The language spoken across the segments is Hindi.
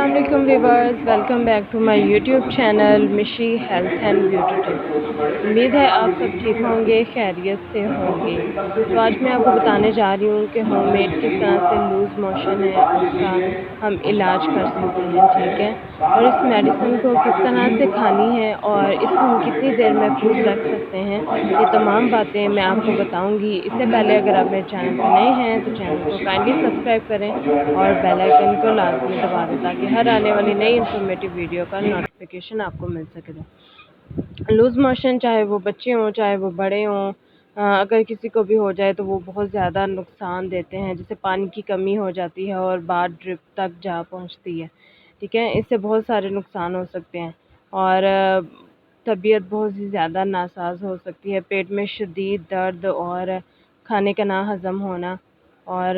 अस्सलाम वालेकुम viewers, welcome back to my YouTube channel Mishi health and beauty tips. उम्मीद है आप सब ठीक होंगे, खैरियत से होंगे। तो आज मैं आपको बताने जा रही हूँ कि होममेड किस तरह से लूज़ मोशन है उसका हम इलाज कर सकते हैं, ठीक है। और इस मेडिसिन को किस तरह से खानी है और इसको हम कितनी देर महफूज रख सकते हैं, ये तमाम बातें मैं आपको बताऊँगी। इससे पहले अगर आप मेरे चैनल पर नए हैं तो चैनल को काइंडली सब्सक्राइब करें और बेल आइकन को लाजमी दबा दें ताकि हर आने वाली नई इन्फॉर्मेटिव वीडियो का नोटिफिकेशन आपको मिल सके। लूज़ मोशन चाहे वो बच्चे हों चाहे वो बड़े हों, अगर किसी को भी हो जाए तो वो बहुत ज़्यादा नुकसान देते हैं। जैसे पानी की कमी हो जाती है और बात ड्रिप तक जा पहुंचती है, ठीक है। इससे बहुत सारे नुकसान हो सकते हैं और तबीयत बहुत ही ज़्यादा नासाज हो सकती है। पेट में शदीद दर्द और खाने का ना हज़म होना और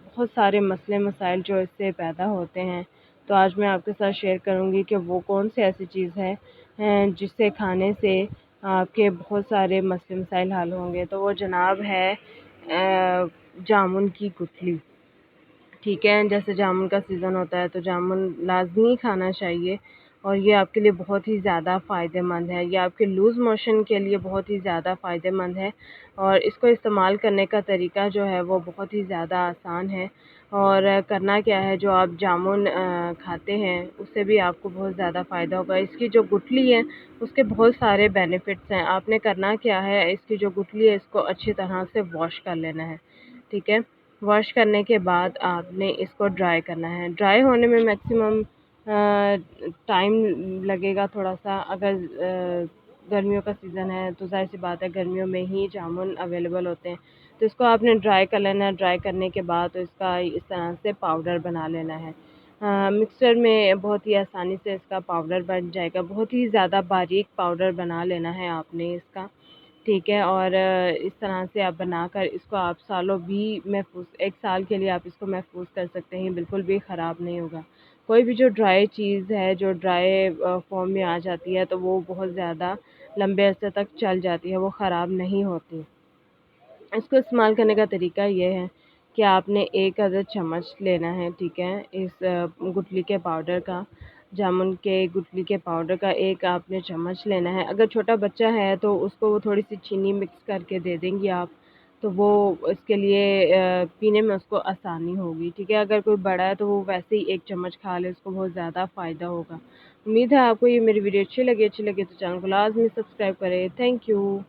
बहुत सारे मसले मसाइल जो इससे पैदा होते हैं। तो आज मैं आपके साथ शेयर करूंगी कि वो कौन सी ऐसी चीज़ है जिससे खाने से आपके बहुत सारे मसले मसाइल हल होंगे। तो वो जनाब है जामुन की गुठली, ठीक है। जैसे जामुन का सीज़न होता है तो जामुन लाजमी खाना चाहिए और ये आपके लिए बहुत ही ज़्यादा फ़ायदेमंद है। ये आपके लूज़ मोशन के लिए बहुत ही ज़्यादा फ़ायदेमंद है और इसको इस्तेमाल करने का तरीका जो है वो बहुत ही ज़्यादा आसान है। और करना क्या है, जो आप जामुन खाते हैं उससे भी आपको बहुत ज़्यादा फ़ायदा होगा। इसकी जो गुठली है उसके बहुत सारे बेनिफिट्स हैं। आपने करना क्या है, इसकी जो गुठली है इसको अच्छी तरह से वॉश कर लेना है, ठीक है। वॉश करने के बाद आपने इसको ड्राई करना है। ड्राई होने में मैक्सिमम टाइम लगेगा थोड़ा सा। अगर गर्मियों का सीज़न है तो ज़ाहिर सी बात है गर्मियों में ही जामुन अवेलेबल होते हैं। तो इसको आपने ड्राई कर लेना है। ड्राई करने के बाद तो इसका इस तरह से पाउडर बना लेना है। मिक्सर में बहुत ही आसानी से इसका पाउडर बन जाएगा। बहुत ही ज़्यादा बारीक पाउडर बना लेना है आपने इसका, ठीक है। और इस तरह से आप बनाकर इसको आप सालों भी महफूज, 1 साल के लिए आप इसको महफूज कर सकते हैं, बिल्कुल भी ख़राब नहीं होगा। कोई भी जो ड्राई चीज़ है, जो ड्राई फॉर्म में आ जाती है तो वो बहुत ज़्यादा लंबे अरसे तक चल जाती है, वो ख़राब नहीं होती। इसको इस्तेमाल करने का तरीका ये है कि आपने 1 अदद चम्मच लेना है, ठीक है। इस गुठली के पाउडर का, जामुन के गुठली के पाउडर का 1 आपने चम्मच लेना है। अगर छोटा बच्चा है तो उसको वो थोड़ी सी चीनी मिक्स करके दे देंगी आप, तो वो इसके लिए पीने में उसको आसानी होगी, ठीक है। अगर कोई बड़ा है तो वो वैसे ही 1 चम्मच खा ले, उसको बहुत ज़्यादा फ़ायदा होगा। उम्मीद है आपको ये मेरी वीडियो अच्छी लगी तो चैनल को लाजमी सब्सक्राइब करें। Thank you.